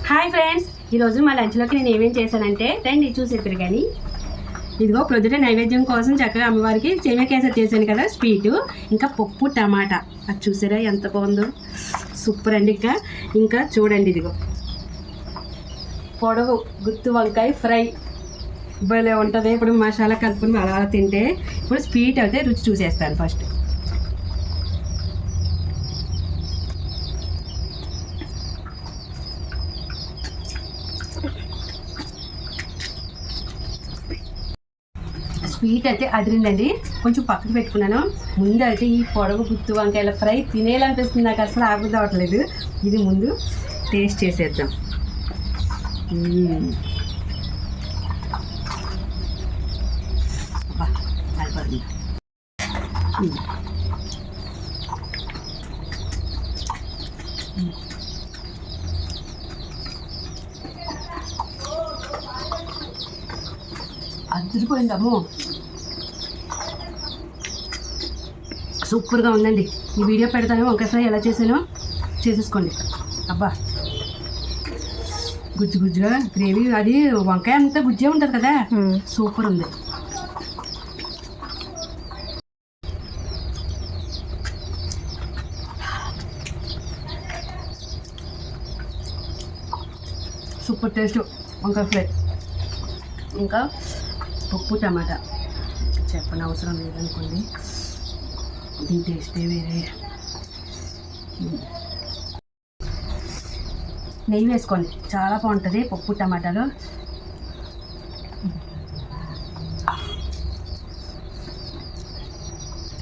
Hi friends, ఈరోజు మా లంచ్లోకి నేను ఏమేం చేశానంటే రండి చూసేద్దరు. కానీ ఇదిగో ప్రొద్దుట నైవేద్యం కోసం చక్కగా అమ్మవారికి సేమియా కేసరి చేశాను కదా, స్వీటు, ఇంకా పప్పు టమాటా. అది చూసారా ఎంత బాగుందో, సూపర్ అండి. ఇంకా చూడండి, ఇదిగో పొడవు గుత్తి వంకాయ ఫ్రై భలే ఉంటుంది. ఇప్పుడు మసాలా కలుపుకుని అలా తింటే. ఇప్పుడు స్వీట్ అయితే రుచి చూసేస్తాను. ఫస్ట్ స్వీట్ అయితే అదిరిందండి, కొంచెం పక్కకు పెట్టుకున్నాను. ముందు అయితే ఈ పొడవు గుత్తి వంకాయల ఫ్రై తినేయాలనిపిస్తుంది నాకు, అసలు ఆగుద్ది అవ్వట్లేదు. ఇది ముందు టేస్ట్ చేసేద్దాం. అదిరిపోయిందమ్మో, సూపర్గా ఉందండి. ఈ వీడియో పెడతాను, వంకాయ ఫ్రై ఎలా చేసానో చేసేసుకోండి. అబ్బా గుజ్జు గుజ్జుగా గ్రేవీ, అది వంకాయ అంతా గుజ్జే ఉంటుంది కదా, సూపర్ ఉంది. సూపర్ టేస్ట్ వంకాయ ఫ్రై. ఇంకా పప్పు టమాటా చెప్పని అవసరం లేదనుకోండి, దీని టేస్టే వేరే. నెయ్యి వేసుకోండి, చాలా బాగుంటుంది పప్పు టమాటాలో.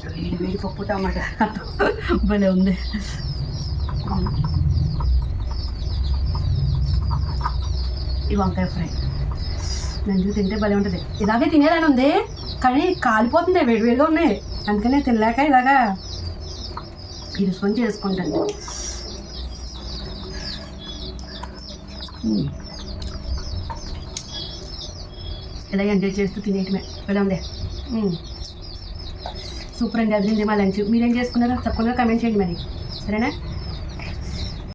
వేడి వేడి పప్పు టమాటా భలే ఉంది. ఈ వంకాయ ఫ్రై నంజు తింటే భలే ఉంటుంది. ఇలాగే తినేదని ఉంది, కానీ కాలిపోతుంది, వేడివేడిగా ఉన్నాయి. అందుకనే తినలేక ఇలాగా ఇరుసుకొని చేసుకుంటాను. ఇలా ఎంజాయ్ చేస్తూ తినేయటమే. భలే ఉంది, సూపర్ అండి. అదిరింది మా లంచ్. మీరేం చేసుకున్నారో తప్పకుండా కమెంట్ చేయండి మరి, సరేనా?